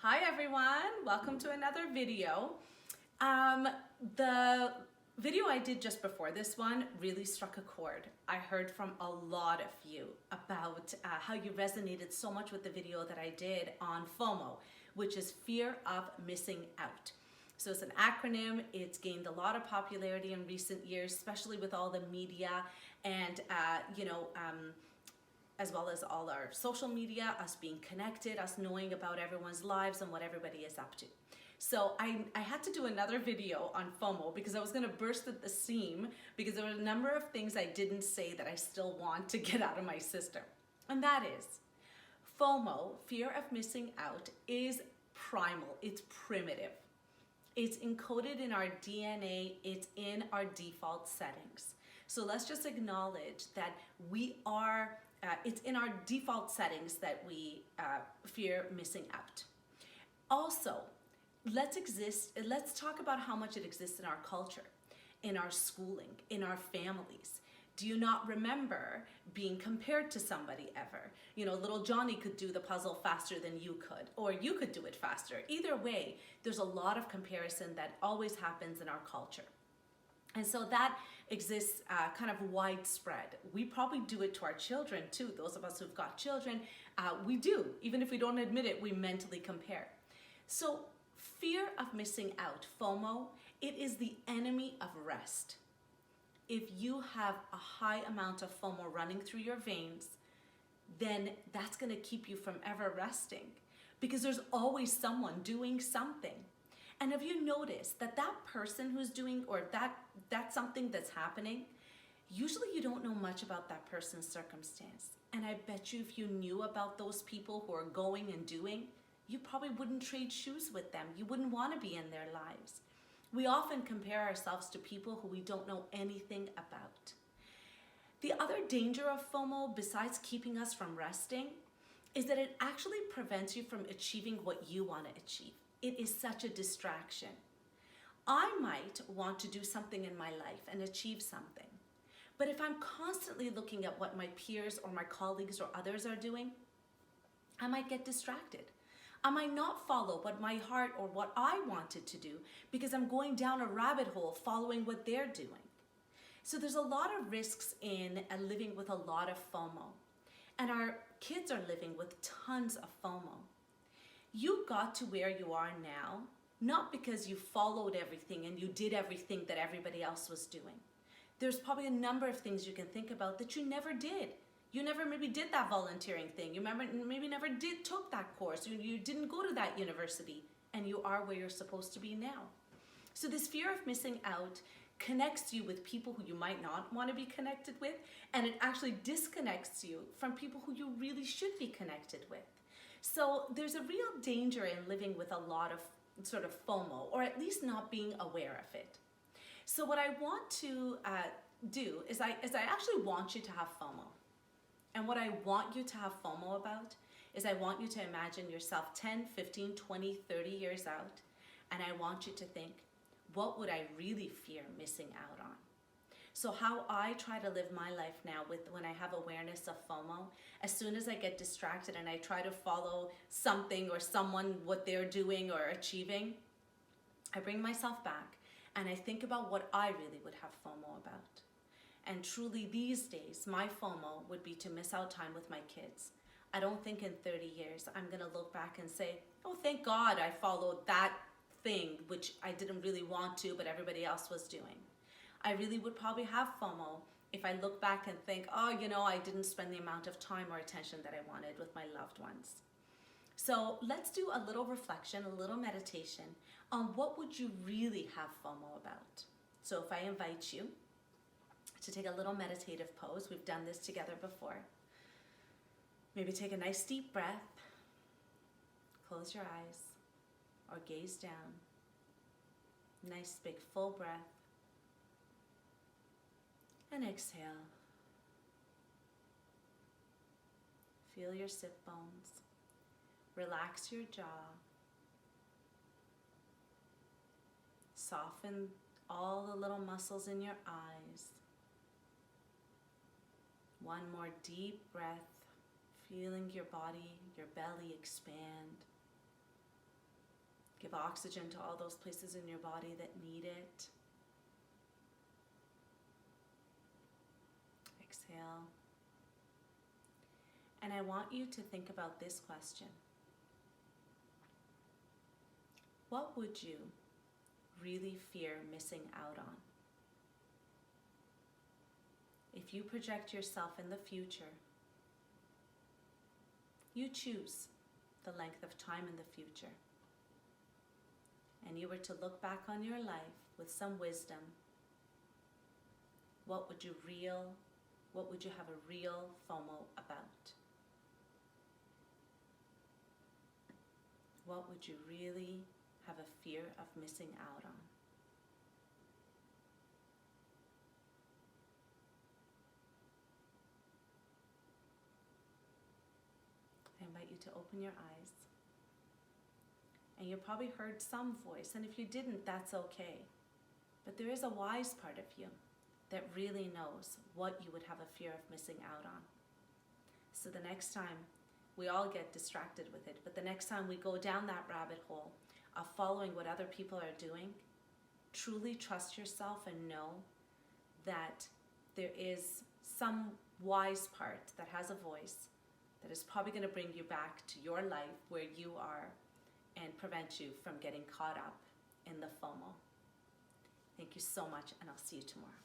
Hi everyone, welcome to another video. The video I did just before this one really struck a chord. I heard from a lot of you about how you resonated so much with the video that I did on FOMO, which is fear of missing out. So it's an acronym. It's gained a lot of popularity in recent years, especially with all the media and as well as all our social media, us being connected, us knowing about everyone's lives and what everybody is up to. So I had to do another video on FOMO because I was gonna burst at the seam because there were a number of things I didn't say that I still want to get out of my system. And that is, FOMO, fear of missing out, is primal, it's primitive. It's encoded in our DNA, it's in our default settings. So let's just acknowledge that it's in our default settings that we fear missing out. Also, let's talk about how much it exists in our culture, in our schooling, in our families. Do you not remember being compared to somebody ever? You know, little Johnny could do the puzzle faster than you could, or you could do it faster. Either way, there's a lot of comparison that always happens in our culture. And so that exists kind of widespread. We probably do it to our children too. Those of us who've got children, we do. Even if we don't admit it, we mentally compare. So fear of missing out, FOMO, it is the enemy of rest. If you have a high amount of FOMO running through your veins, then that's gonna keep you from ever resting because there's always someone doing something. And have you noticed that that person who's doing, or that's something that's happening, usually you don't know much about that person's circumstance. And I bet you if you knew about those people who are going and doing, you probably wouldn't trade shoes with them. You wouldn't want to be in their lives. We often compare ourselves to people who we don't know anything about. The other danger of FOMO, besides keeping us from resting, is that it actually prevents you from achieving what you want to achieve. It is such a distraction. I might want to do something in my life and achieve something. But if I'm constantly looking at what my peers or my colleagues or others are doing, I might get distracted. I might not follow what my heart or what I wanted to do because I'm going down a rabbit hole following what they're doing. So there's a lot of risks in living with a lot of FOMO. And our kids are living with tons of FOMO. You got to where you are now, not because you followed everything and you did everything that everybody else was doing. There's probably a number of things you can think about that you never did. You never maybe did that volunteering thing. You maybe never took that course. You didn't go to that university, and you are where you're supposed to be now. So this fear of missing out connects you with people who you might not want to be connected with, and it actually disconnects you from people who you really should be connected with. So there's a real danger in living with a lot of sort of FOMO, or at least not being aware of it. So what I want to do is I actually want you to have FOMO. And what I want you to have FOMO about is I want you to imagine yourself 10, 15, 20, 30 years out, and I want you to think, what would I really fear missing out on? So how I try to live my life now when I have awareness of FOMO, as soon as I get distracted and I try to follow something or someone, what they're doing or achieving, I bring myself back and I think about what I really would have FOMO about. And truly these days, my FOMO would be to miss out time with my kids. I don't think in 30 years I'm gonna look back and say, oh, thank God I followed that thing, which I didn't really want to, but everybody else was doing. I really would probably have FOMO if I look back and think, oh, I didn't spend the amount of time or attention that I wanted with my loved ones. So let's do a little reflection, a little meditation on what would you really have FOMO about. So if I invite you to take a little meditative pose, we've done this together before. Maybe take a nice deep breath, close your eyes, or gaze down. Nice big full breath. And exhale. Feel your sit bones. Relax your jaw. Soften all the little muscles in your eyes. One more deep breath, feeling your body, your belly expand. Give oxygen to all those places in your body that need it. Exhale. And I want you to think about this question. What would you really fear missing out on? If you project yourself in the future, you choose the length of time in the future, and you were to look back on your life with some wisdom, what would you have a real FOMO about? What would you really have a fear of missing out on? I invite you to open your eyes. And you probably heard some voice, and if you didn't, that's okay. But there is a wise part of you that really knows what you would have a fear of missing out on. So the next time, we all get distracted with it, but the next time we go down that rabbit hole of following what other people are doing, truly trust yourself and know that there is some wise part that has a voice that is probably going to bring you back to your life where you are and prevent you from getting caught up in the FOMO. Thank you so much, and I'll see you tomorrow.